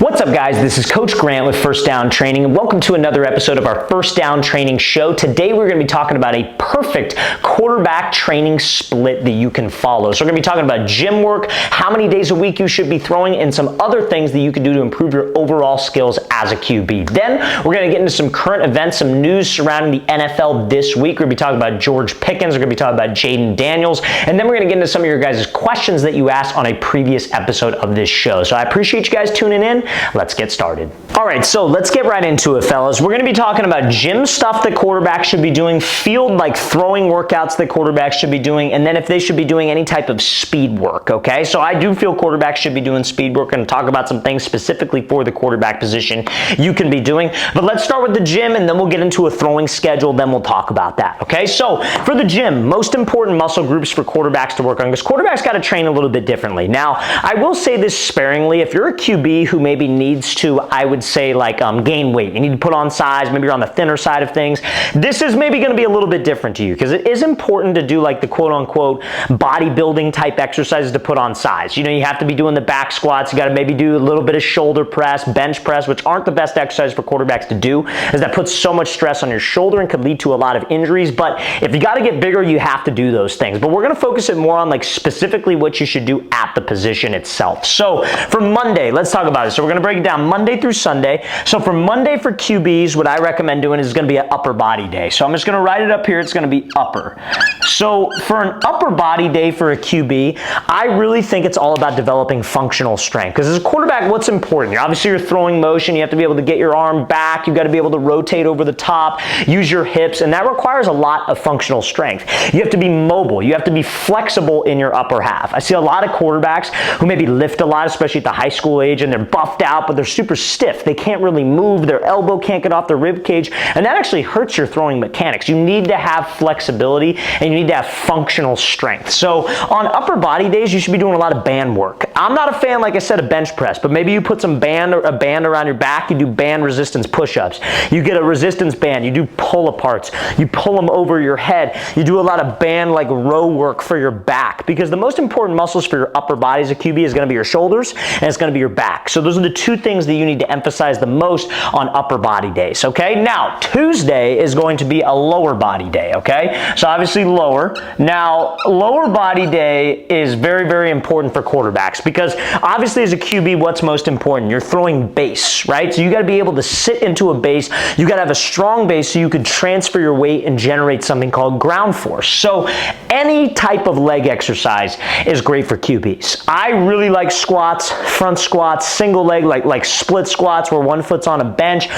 What's up, guys? This is Coach Grant with First Down Training, and welcome to another episode of our First Down Training show. Today, we're going to be talking about a perfect quarterback training split that you can follow. So we're going to be talking about gym work, how many days a week you should be throwing, and some other things that you can do to improve your overall skills as a QB. Then, we're going to get into some current events, some news surrounding the NFL this week. We're going to be talking about George Pickens, we're going to be talking about Jayden Daniels, and then we're going to get into some of your guys' questions that you asked on a previous episode of this show. So I appreciate you guys tuning in. Let's get started. All right, so let's get right into it, fellas. We're going to be talking about gym stuff that quarterbacks should be doing, field like throwing workouts that quarterbacks should be doing, and then if they should be doing any type of speed work, okay? So I do feel quarterbacks should be doing speed work, and talk about some things specifically for the quarterback position you can be doing. But let's start with the gym, and then we'll get into a throwing schedule, then we'll talk about that, okay? So for the gym, most important muscle groups for quarterbacks to work on, because quarterbacks got to train a little bit differently. Now, I will say this sparingly. If you're a QB who maybe needs to, I would say, like gain weight, you need to put on size, maybe you're on the thinner side of things, this is maybe going to be a little bit different to you, because it is important to do like the quote-unquote bodybuilding type exercises to put on size. You know, you have to be doing the back squats, you got to maybe do a little bit of shoulder press, bench press, which aren't the best exercise for quarterbacks to do, as that puts so much stress on your shoulder and could lead to a lot of injuries. But if you got to get bigger, you have to do those things. But we're going to focus it more on like specifically what you should do at the position itself. So for Monday, let's talk about it. So we're going to break it down Monday through Sunday. So for Monday for QBs, what I recommend doing is going to be an upper body day. So I'm just going to write it up here. It's going to be upper. So for an upper body day for a QB, I really think it's all about developing functional strength. Because as a quarterback, what's important? Obviously, your throwing motion, you have to be able to get your arm back. You've got to be able to rotate over the top, use your hips, and that requires a lot of functional strength. You have to be mobile. You have to be flexible in your upper half. I see a lot of quarterbacks who maybe lift a lot, especially at the high school age, and they're buffed out, but they're super stiff. They can't really move. Their elbow can't get off the rib cage, and that actually hurts your throwing mechanics. You need to have flexibility, and you need to have functional strength. So on upper body days, you should be doing a lot of band work. I'm not a fan, like I said, of bench press, but maybe you put some band or a band around your back. You do band resistance push-ups. You get a resistance band. You do pull-aparts. You pull them over your head. You do a lot of band like row work for your back, because the most important muscles for your upper body as a QB is going to be your shoulders and it's going to be your back. So those are the two things that you need to emphasize the most on upper body days, okay? Now, Tuesday is going to be a lower body day, okay? So obviously lower. Now, lower body day is very, very important for quarterbacks, because obviously as a QB, what's most important? You're throwing base, right? So you got to be able to sit into a base. You got to have a strong base so you can transfer your weight and generate something called ground force. So any type of leg exercise is great for QBs. I really like squats, front squats, single leg, like split squats where one foot's on a bench.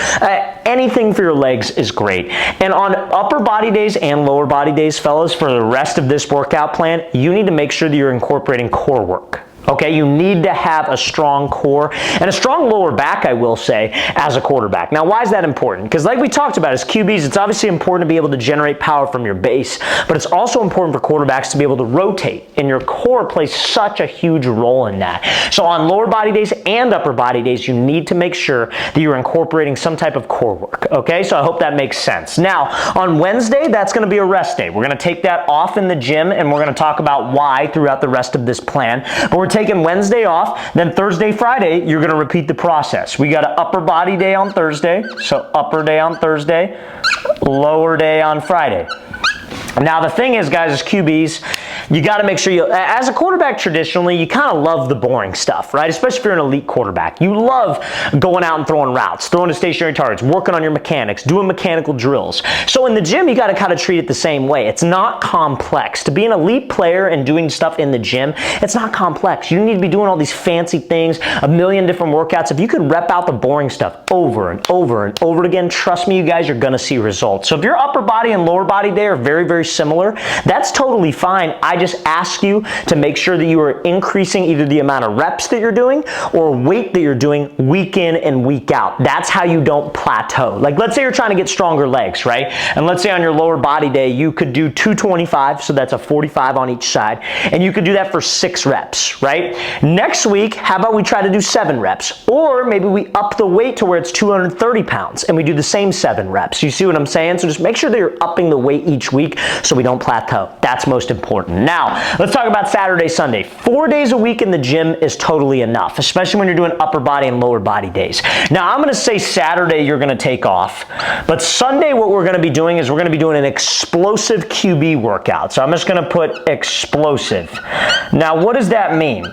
Anything for your legs is great. And on upper body days and lower body days, fellas, for the rest of this workout plan, you need to make sure that you're incorporating core work. Okay, you need to have a strong core and a strong lower back, I will say, as a quarterback. Now, why is that important? Because like we talked about, as QBs, it's obviously important to be able to generate power from your base, but it's also important for quarterbacks to be able to rotate, and your core plays such a huge role in that. So on lower body days and upper body days, you need to make sure that you're incorporating some type of core work, okay? So I hope that makes sense. Now, on Wednesday, that's going to be a rest day. We're going to take that off in the gym, and we're going to talk about why throughout the rest of this plan, but we're taking Wednesday off, then Thursday, Friday, you're going to repeat the process. We got an upper body day on Thursday, so upper day on Thursday, lower day on Friday. Now, the thing is, guys, as QBs, you got to make sure you, as a quarterback traditionally, you kind of love the boring stuff, right? Especially if you're an elite quarterback. You love going out and throwing routes, throwing to stationary targets, working on your mechanics, doing mechanical drills. So in the gym, you got to kind of treat it the same way. It's not complex. To be an elite player and doing stuff in the gym, it's not complex. You need to be doing all these fancy things, a million different workouts. If you could rep out the boring stuff over and over and over again, trust me, you guys are going to see results. So if your upper body and lower body day are very, very similar, that's totally fine. I just ask you to make sure that you are increasing either the amount of reps that you're doing or weight that you're doing week in and week out. That's how you don't plateau. Like, let's say you're trying to get stronger legs, right? And let's say on your lower body day, you could do 225, so that's a 45 on each side, and you could do that for 6 reps, right? Next week, how about we try to do 7 reps? Or maybe we up the weight to where it's 230 pounds and we do the same 7 reps. You see what I'm saying? So just make sure that you're upping the weight each week so we don't plateau. That's most important. can. Now, let's talk about Saturday, Sunday. 4 days a week in the gym is totally enough, especially when you're doing upper body and lower body days. Now, I'm gonna say Saturday you're gonna take off, but Sunday what we're gonna be doing is we're gonna be doing an explosive QB workout. So I'm just gonna put explosive. Now, what does that mean?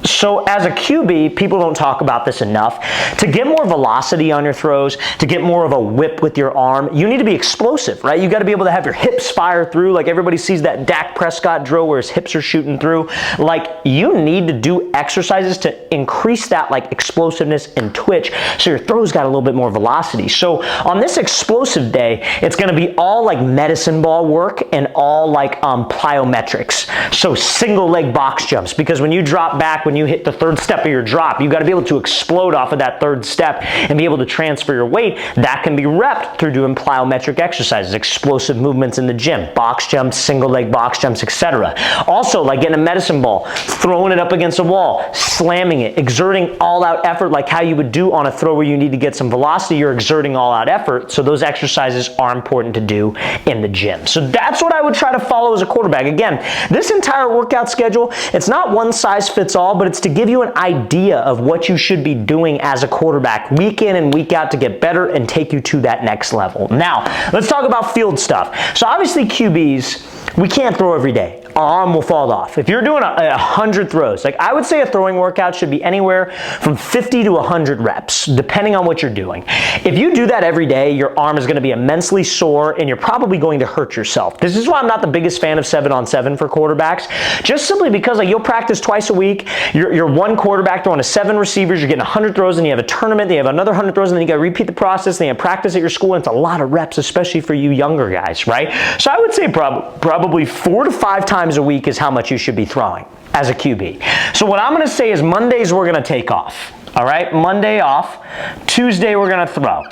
So as a QB, people don't talk about this enough. To get more velocity on your throws, to get more of a whip with your arm, you need to be explosive, right? You got to be able to have your hips fire through. Like everybody sees that Dak Prescott drill where his hips are shooting through. Like you need to do exercises to increase that like explosiveness and twitch so your throws got a little bit more velocity. So on this explosive day, it's going to be all like medicine ball work and all like plyometrics. So single leg box jumps, because when you drop back, when you hit the third step of your drop, you got to be able to explode off of that third step and be able to transfer your weight. That can be repped through doing plyometric exercises, explosive movements in the gym, box jumps, single leg box jumps, etc. Also, like getting a medicine ball, throwing it up against a wall, slamming it, exerting all out effort like how you would do on a throw where you need to get some velocity. You're exerting all out effort. So those exercises are important to do in the gym. So that's what I would try to follow as a quarterback. Again, this entire workout schedule, it's not one size fits all, but it's to give you an idea of what you should be doing as a quarterback week in and week out to get better and take you to that next level. Now, let's talk about field stuff. So obviously QBs, we can't throw every day. Our arm will fall off. If you're doing 100 throws, like I would say a throwing workout should be anywhere from 50 to 100 reps, depending on what you're doing. If you do that every day, your arm is going to be immensely sore and you're probably going to hurt yourself. This is why I'm not the biggest fan of 7-on-7 for quarterbacks, just simply because like you'll practice twice a week, you're one quarterback throwing to 7 receivers, you're getting 100 throws, and you have a tournament, then you have another 100 throws, and then you got to repeat the process, then you have practice at your school, and it's a lot of reps, especially for you younger guys, right? So I would say probably 4 to 5 times a week is how much you should be throwing as a QB. So what I'm going to say is Mondays we're going to take off. All right, Monday off. Tuesday we're going to throw.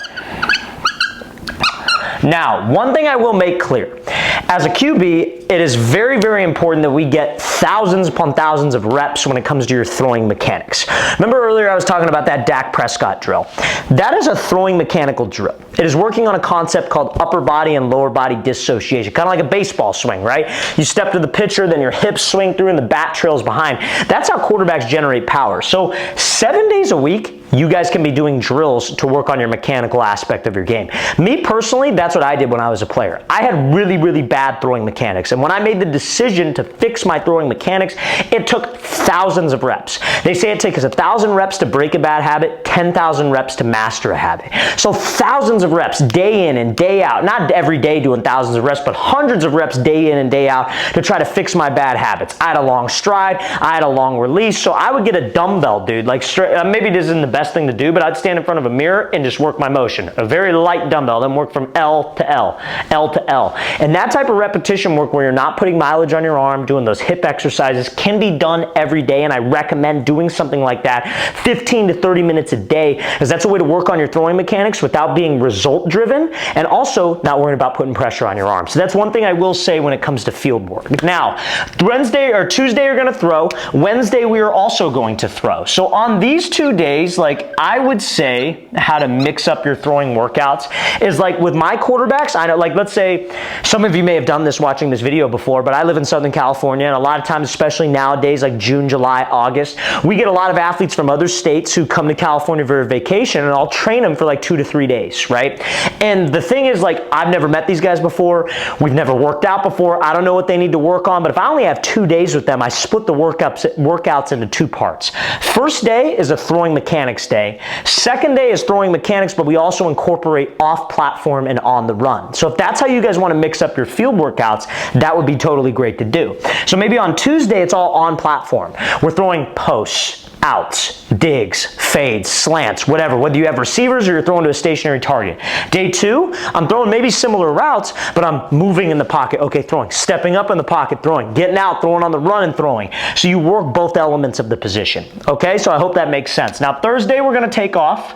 Now, one thing I will make clear, as a QB, it is very, very important that we get thousands upon thousands of reps when it comes to your throwing mechanics. Remember earlier I was talking about that Dak Prescott drill. That is a throwing mechanical drill. It is working on a concept called upper body and lower body dissociation, kind of like a baseball swing, right? You step to the pitcher, then your hips swing through and the bat trails behind. That's how quarterbacks generate power. So 7 days a week, you guys can be doing drills to work on your mechanical aspect of your game. Me personally, that's what I did when I was a player. I had really, really bad throwing mechanics. And when I made the decision to fix my throwing mechanics, it took thousands of reps. They say it takes 1,000 reps to break a bad habit, 10,000 reps to master a habit. So thousands of reps day in and day out, not every day doing thousands of reps, but hundreds of reps day in and day out to try to fix my bad habits. I had a long stride, I had a long release, so I would get a dumbbell, dude. Like maybe this isn't the best thing to do, but I'd stand in front of a mirror and just work my motion. A very light dumbbell, then work from L to L, L to L. And that type of repetition work where you're not putting mileage on your arm, doing those hip exercises can be done every day, and I recommend doing something like that 15 to 30 minutes a day, because that's a way to work on your throwing mechanics without being result driven and also not worrying about putting pressure on your arm. So that's one thing I will say when it comes to field work. Now, Wednesday or Tuesday you're going to throw. Wednesday we are also going to throw. So on these 2 days, like I would say how to mix up your throwing workouts is like with my quarterbacks, I know, like let's say some of you may have done this watching this video before, but I live in Southern California, and a lot of times, especially nowadays, like June, July, August, we get a lot of athletes from other states who come to California for a vacation, and I'll train them for like 2 to 3 days, right? And the thing is, like, I've never met these guys before, we've never worked out before, I don't know what they need to work on, but if I only have 2 days with them, I split the workouts into 2 parts. First day is a throwing mechanics day. Second day is throwing mechanics, but we also incorporate off platform and on the run. So if that's how you guys want to mix up your field workouts, that would be totally great to do. So maybe on Tuesday, it's all on platform. We're throwing posts, outs, digs, fades, slants, whatever, whether you have receivers or you're throwing to a stationary target. Day 2, I'm throwing maybe similar routes, but I'm moving in the pocket. Okay, throwing, stepping up in the pocket, throwing, getting out, throwing on the run and throwing. So you work both elements of the position. Okay, so I hope that makes sense. Now Thursday, we're going to take off.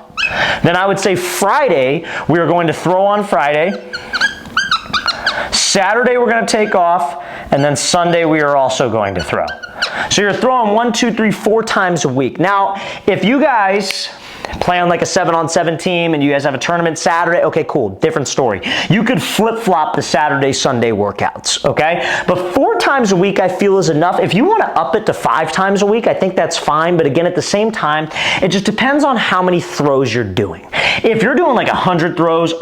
Then I would say Friday, we are going to throw on Friday. Saturday, we're going to take off. And then Sunday, we are also going to throw. So you're throwing 1, 2, 3, 4 times a week. Now, if you guys play on like a 7-on-7 team and you guys have a tournament Saturday, okay, cool, different story. You could flip-flop the Saturday, Sunday workouts, okay? But 4 times a week I feel is enough. If you want to up it to 5 times a week, I think that's fine, but again, at the same time, it just depends on how many throws you're doing. If you're doing like 100 throws,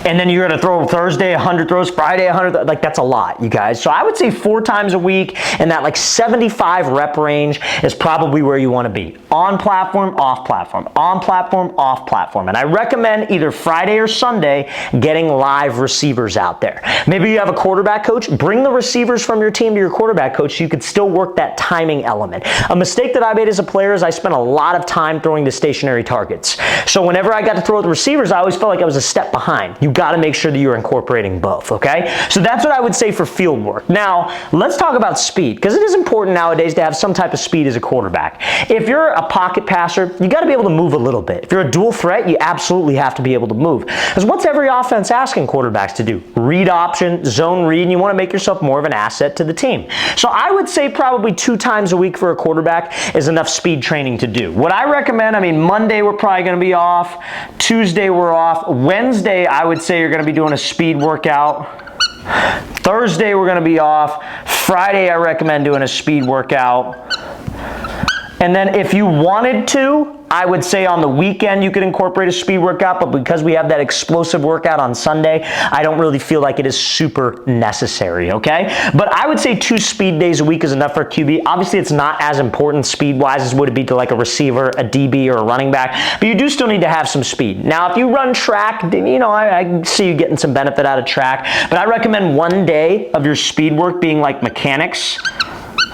and then you're gonna throw Thursday 100 throws, Friday 100, like that's a lot, you guys. So I would say 4 times a week, and that like 75 rep range is probably where you wanna be. On platform, off platform, on platform, off platform. And I recommend either Friday or Sunday getting live receivers out there. Maybe you have a quarterback coach, bring the receivers from your team to your quarterback coach so you could still work that timing element. A mistake that I made as a player is I spent a lot of time throwing the stationary targets. So whenever I got to throw the receivers, I always felt like I was a step behind. You got to make sure that you're incorporating both, okay? So that's what I would say for field work. Now, let's talk about speed, because it is important nowadays to have some type of speed as a quarterback. If you're a pocket passer, you got to be able to move a little bit. If you're a dual threat, you absolutely have to be able to move. Because what's every offense asking quarterbacks to do? Read option, zone read, and you want to make yourself more of an asset to the team. So I would say probably 2 times a week for a quarterback is enough speed training to do. What I recommend, I mean, Monday we're probably going to be off, Tuesday we're off, Wednesday I would say you're going to be doing a speed workout. Thursday we're going to be off. Friday I recommend doing a speed workout. And then if you wanted to, I would say on the weekend you could incorporate a speed workout, but because we have that explosive workout on Sunday, I don't really feel like it is super necessary, okay? But I would say 2 speed days a week is enough for a QB. Obviously, it's not as important speed-wise as would it be to like a receiver, a DB, or a running back, but you do still need to have some speed. Now, if you run track, you know, I see you getting some benefit out of track, but I recommend 1 day of your speed work being like mechanics.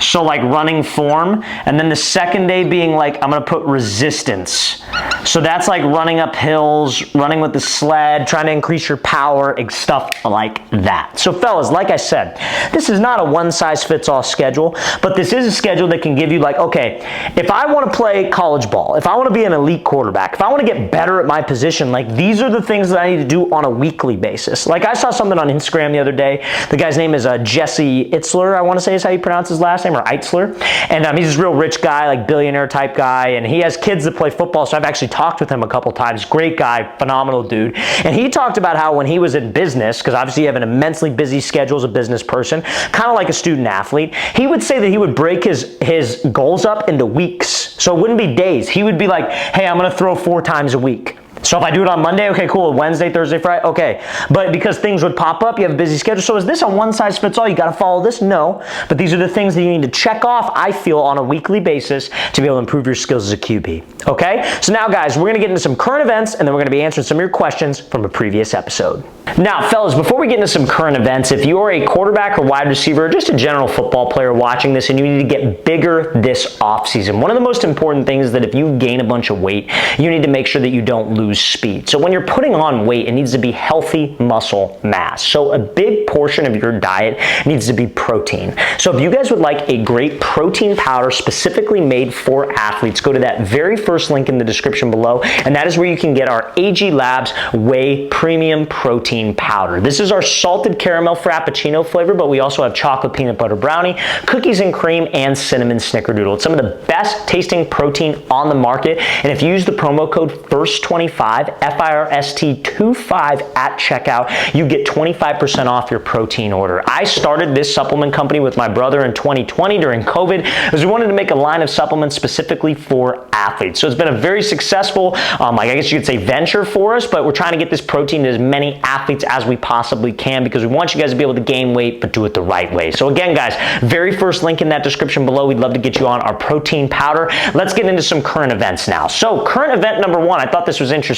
So like running form, and then the second day being like, I'm gonna put resistance. So that's like running up hills, running with the sled, trying to increase your power, stuff like that. So fellas, like I said, this is not a one-size-fits-all schedule, but this is a schedule that can give you like, okay, if I wanna play college ball, if I wanna be an elite quarterback, if I wanna get better at my position, like these are the things that I need to do on a weekly basis. Like I saw something on Instagram the other day. The guy's name is Jesse Itzler, I wanna say is how you pronounce his last name, or Eitzler, and he's this real rich guy, like billionaire type guy, and he has kids that play football, so I've actually talked with him a couple times. Great guy, phenomenal dude, and he talked about how when he was in business, because obviously you have an immensely busy schedule as a business person, kind of like a student athlete, he would say that he would break his goals up into weeks, so it wouldn't be days. He would be like, hey, I'm gonna throw 4 times a week. So if I do it on Monday, okay, cool. Wednesday, Thursday, Friday, okay. But because things would pop up, you have a busy schedule. So is this a one-size-fits-all? You got to follow this? No. But these are the things that you need to check off, I feel, on a weekly basis to be able to improve your skills as a QB. Okay? So now, guys, we're going to get into some current events, and then we're going to be answering some of your questions from a previous episode. Now, fellas, before we get into some current events, if you are a quarterback or wide receiver or just a general football player watching this and you need to get bigger this offseason, one of the most important things is that if you gain a bunch of weight, you need to make sure that you don't lose speed. So when you're putting on weight, it needs to be healthy muscle mass. So a big portion of your diet needs to be protein. So if you guys would like a great protein powder specifically made for athletes, go to that very first link in the description below, and that is where you can get our AG Labs Whey Premium Protein Powder. This is our salted caramel frappuccino flavor, but we also have chocolate peanut butter brownie, cookies and cream, and cinnamon snickerdoodle. It's some of the best tasting protein on the market, and if you use the promo code FIRST25, FIRST25 at checkout, you get 25% off your protein order. I started this supplement company with my brother in 2020 during COVID because we wanted to make a line of supplements specifically for athletes. So it's been a very successful, I guess you could say, venture for us, but we're trying to get this protein to as many athletes as we possibly can because we want you guys to be able to gain weight, but do it the right way. So again, guys, very first link in that description below. We'd love to get you on our protein powder. Let's get into some current events now. So current event number 1, I thought this was interesting.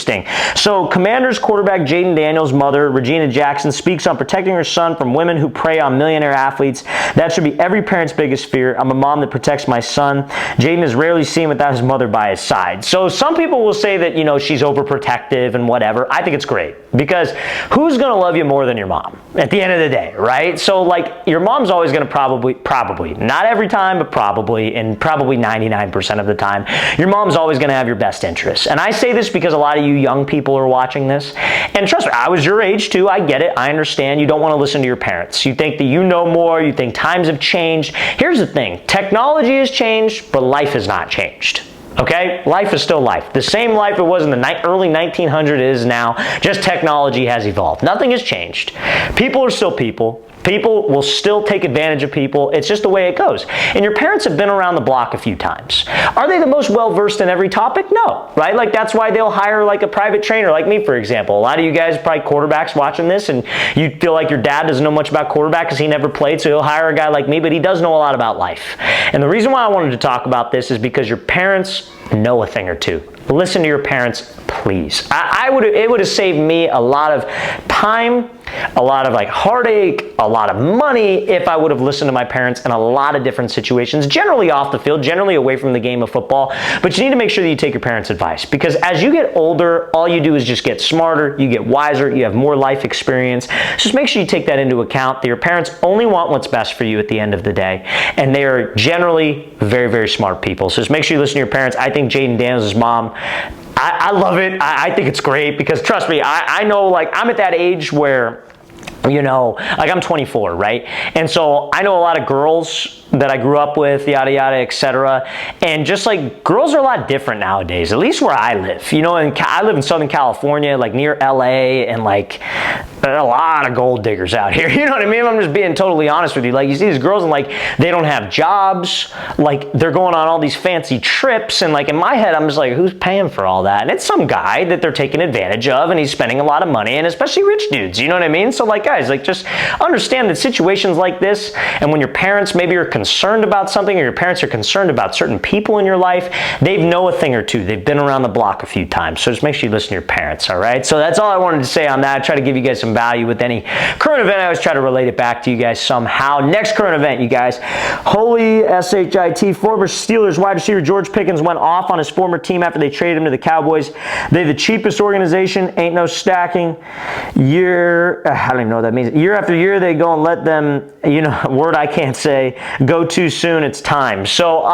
So Commanders quarterback Jayden Daniels' mother, Regina Jackson, speaks on protecting her son from women who prey on millionaire athletes. That should be every parent's biggest fear. I'm a mom that protects my son. Jayden is rarely seen without his mother by his side. So some people will say that, you know, she's overprotective and whatever. I think it's great because who's going to love you more than your mom at the end of the day, right? So like your mom's always going to probably, not every time, but probably, and probably 99% of the time, your mom's always going to have your best interests. And I say this because a lot of you young people are watching this. And trust me, I was your age too. I get it. I understand. You don't want to listen to your parents. You think that you know more. You think times have changed. Here's the thing. Technology has changed, but life has not changed. Okay? Life is still life. The same life it was in the early 1900s is now, just technology has evolved. Nothing has changed. People are still people. People will still take advantage of people. It's just the way it goes. And your parents have been around the block a few times. Are they the most well-versed in every topic? No, right? Like that's why they'll hire like a private trainer like me, for example. A lot of you guys are probably quarterbacks watching this and you feel like your dad doesn't know much about quarterback because he never played, so he'll hire a guy like me, but he does know a lot about life. And the reason why I wanted to talk about this is because your parents know a thing or two. Listen to your parents, please. It would have saved me a lot of time, a lot of like heartache, a lot of money if I would have listened to my parents in a lot of different situations, generally off the field, generally away from the game of football. But you need to make sure that you take your parents' advice, because as you get older, all you do is just get smarter, you get wiser, you have more life experience. Just make sure you take that into account, that your parents only want what's best for you at the end of the day, and they are generally very, very smart people. So just make sure you listen to your parents. I think Jaden Daniels' mom, I love it. I think it's great because trust me, I know, like, I'm at that age where, you know, like I'm 24, right? And so I know a lot of girls that I grew up with, yada, yada, etc. And just like girls are a lot different nowadays, at least where I live. You know, and I live in Southern California, like near LA, and like there are a lot of gold diggers out here. You know what I mean? I'm just being totally honest with you. Like you see these girls and like they don't have jobs, like they're going on all these fancy trips, and like in my head I'm just like, who's paying for all that? And it's some guy that they're taking advantage of, and he's spending a lot of money, and especially rich dudes, you know what I mean? So like guys, like just understand that situations like this, and when your parents maybe are concerned about something, or your parents are concerned about certain people in your life, they know a thing or two. They've been around the block a few times. So just make sure you listen to your parents, all right? So that's all I wanted to say on that. I try to give you guys some value with any current event. I always try to relate it back to you guys somehow. Next current event, you guys. Holy SHIT, former Steelers wide receiver George Pickens went off on his former team after they traded him to the Cowboys. They're the cheapest organization, ain't no stacking. I don't even know what that means. Year after year, they go and let them, you know, word I can't say, go too soon, it's time. So,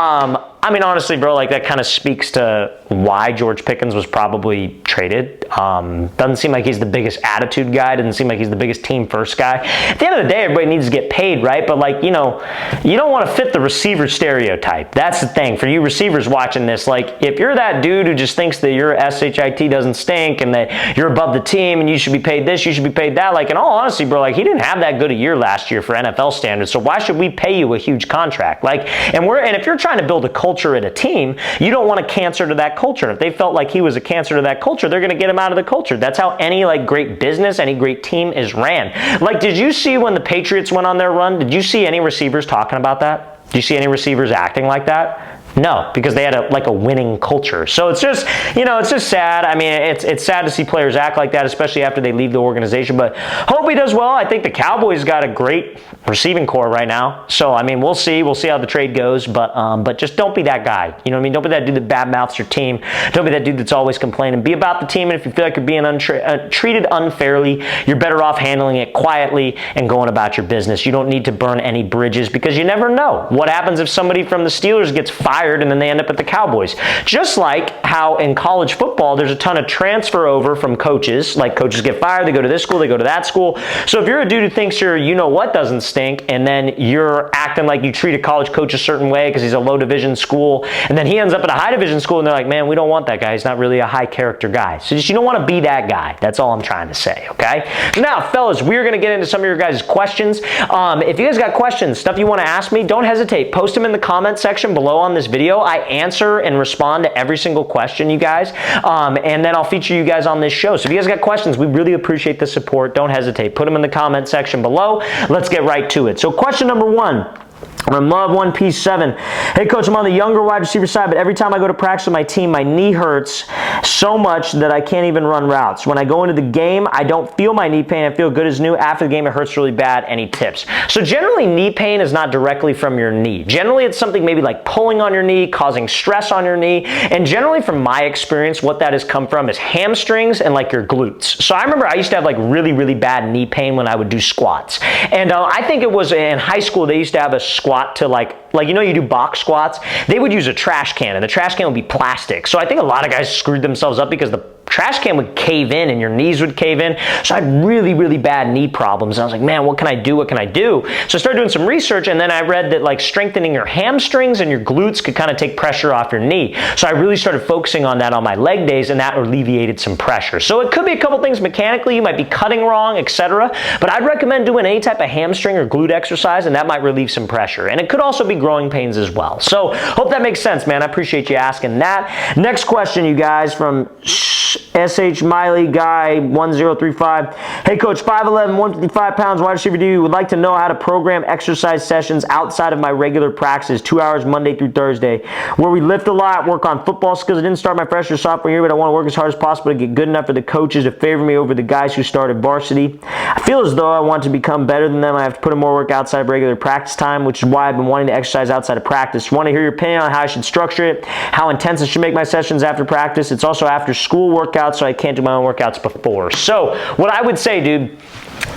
I mean, honestly, bro, like that kind of speaks to why George Pickens was probably traded. Doesn't seem like he's the biggest attitude guy. Doesn't seem like he's the biggest team first guy. At the end of the day, everybody needs to get paid, right? But like, you know, you don't want to fit the receiver stereotype. That's the thing. For you receivers watching this, like if you're that dude who just thinks that your SHIT doesn't stink and that you're above the team and you should be paid this, you should be paid that, like in all honesty, bro, like he didn't have that good a year last year for NFL standards. So why should we pay you a huge contract? Like, and if you're trying to build a culture at a team, you don't want a cancer to that culture. If they felt like he was a cancer to that culture, they're going to get him out of the culture. That's how any like great business, any great team is ran. Like, did you see when the Patriots went on their run? Did you see any receivers talking about that? Did you see any receivers acting like that? No, because they had a winning culture. So it's just, you know, it's just sad. I mean, it's sad to see players act like that, especially after they leave the organization. But hope he does well. I think the Cowboys got a great receiving core right now. So I mean, we'll see. We'll see how the trade goes. But just don't be that guy. You know what I mean? Don't be that dude that badmouths your team. Don't be that dude that's always complaining. Be about the team. And if you feel like you're being treated unfairly, you're better off handling it quietly and going about your business. You don't need to burn any bridges, because you never know what happens if somebody from the Steelers gets fired and then they end up at the Cowboys. Just like how in college football, there's a ton of transfer over from coaches. Like coaches get fired, they go to this school, they go to that school. So if you're a dude who thinks your you know what doesn't stink, and then you're acting like you treat a college coach a certain way because he's a low division school, and then he ends up at a high division school and they're like, man, we don't want that guy. He's not really a high character guy. So just, you don't want to be that guy. That's all I'm trying to say, okay? So now, fellas, we're going to get into some of your guys' questions. If you guys got questions, stuff you want to ask me, don't hesitate. Post them in the comment section below on this video. I answer and respond to every single question, you guys, and then I'll feature you guys on this show. So if you guys got questions, we really appreciate the support. Don't hesitate. Put them in the comment section below. Let's get right to it. So question number 1. From Love One Piece 7. Hey coach, I'm on the younger wide receiver side, but every time I go to practice with my team, my knee hurts so much that I can't even run routes. When I go into the game, I don't feel my knee pain. I feel good as new. After the game, it hurts really bad. Any tips? So generally, knee pain is not directly from your knee. Generally, it's something maybe like pulling on your knee, causing stress on your knee. And generally, from my experience, what that has come from is hamstrings and like your glutes. So I remember I used to have like really, really bad knee pain when I would do squats. And I think it was in high school, they used to have a squat to like you know, you do box squats, they would use a trash can, and the trash can would be plastic. So I think a lot of guys screwed themselves up because the trash can would cave in and your knees would cave in. So I had really, really bad knee problems. And I was like, man, what can I do? What can I do? So I started doing some research, and then I read that like strengthening your hamstrings and your glutes could kind of take pressure off your knee. So I really started focusing on that on my leg days, and that alleviated some pressure. So it could be a couple things mechanically. You might be cutting wrong, etc. But I'd recommend doing any type of hamstring or glute exercise, and that might relieve some pressure. And it could also be growing pains as well. So hope that makes sense, man. I appreciate you asking that. Next question, you guys, from SH Miley Guy 1035. Hey coach, 5'11", 155 pounds, wide receiver DB, would like to know how to program exercise sessions outside of my regular practice, 2 hours Monday through Thursday, where we lift a lot, work on football skills. I didn't start my freshman or sophomore year, but I want to work as hard as possible to get good enough for the coaches to favor me over the guys who started varsity. I feel as though I want to become better than them. I have to put in more work outside of regular practice time, which is why I've been wanting to exercise outside of practice. Want to hear your opinion on how I should structure it, how intense I should make my sessions after practice. It's also after school workouts, so I can't do my own workouts before. So what I would say, dude,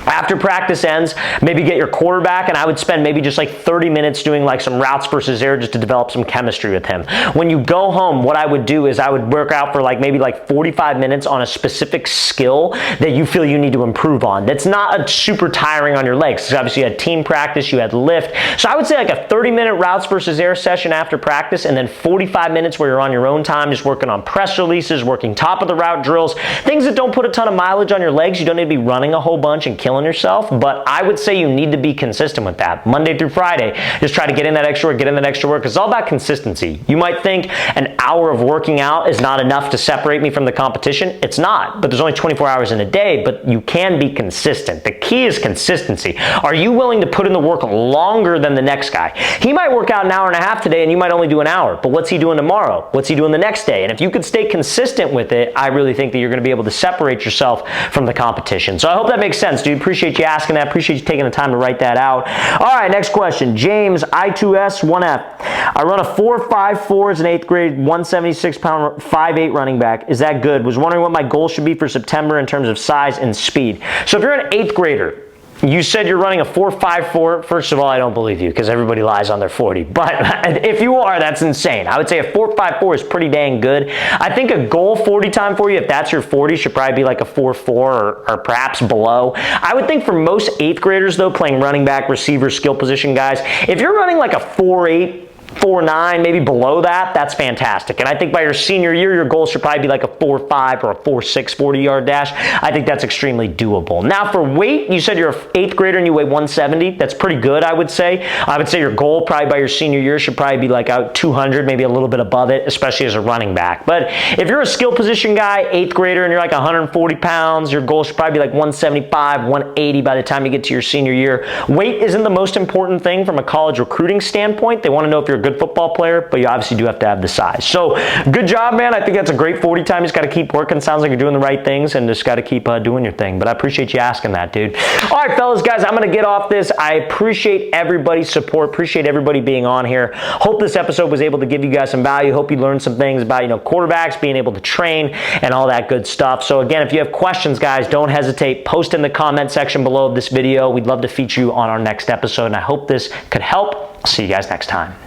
after practice ends, maybe get your quarterback, and I would spend maybe just like 30 minutes doing like some routes versus air just to develop some chemistry with him. When you go home, what I would do is I would work out for like maybe like 45 minutes on a specific skill that you feel you need to improve on. That's not a super tiring on your legs. Because obviously you had team practice, you had lift. So I would say like a 30-minute routes versus air session after practice, and then 45 minutes where you're on your own time, just working on press releases, working top of the route drills, things that don't put a ton of mileage on your legs. You don't need to be running a whole bunch and killing yourself, but I would say you need to be consistent with that. Monday through Friday, just try to get in that extra work, It's all about consistency. You might think an hour of working out is not enough to separate me from the competition. It's not, but there's only 24 hours in a day, but you can be consistent. The key is consistency. Are you willing to put in the work longer than the next guy? He might work out an hour and a half today and you might only do an hour, but what's he doing tomorrow? What's he doing the next day? And if you could stay consistent with it, I really think that you're going to be able to separate yourself from the competition. So I hope that makes sense, dude. Appreciate you asking that. Appreciate you taking the time to write that out. All right, next question. James, I2S, 1F. I run a 4.54 as an 8th grade, 176-pound, 5'8" running back. Is that good? Was wondering what my goal should be for September in terms of size and speed. So if you're an 8th grader, you said you're running a 4.54. First of all, I don't believe you because everybody lies on their 40. But if you are, that's insane. I would say a 4.54 is pretty dang good. I think a goal 40 time for you, if that's your 40, should probably be like a 4.4 or perhaps below. I would think for most 8th graders, though, playing running back, receiver, skill position guys, if you're running like a 4.8, 4.9, maybe below that, that's fantastic. And I think by your senior year, your goal should probably be like a 4.5 or a 4.6 40-yard dash. I think that's extremely doable. Now for weight, you said you're an 8th grader and you weigh 170. That's pretty good, I would say. I would say your goal probably by your senior year should probably be like out 200, maybe a little bit above it, especially as a running back. But if you're a skill position guy, 8th grader, and you're like 140 pounds, your goal should probably be like 175, 180 by the time you get to your senior year. Weight isn't the most important thing from a college recruiting standpoint. They want to know if you're a good football player, but you obviously do have to have the size. So good job, man. I think that's a great 40 time. You just got to keep working. Sounds like you're doing the right things and just got to keep doing your thing. But I appreciate you asking that, dude. All right, fellas, guys, I'm going to get off this. I appreciate everybody's support. Appreciate everybody being on here. Hope this episode was able to give you guys some value. Hope you learned some things about, quarterbacks, being able to train and all that good stuff. So again, if you have questions, guys, don't hesitate. Post in the comment section below this video. We'd love to feature you on our next episode, and I hope this could help. I'll see you guys next time.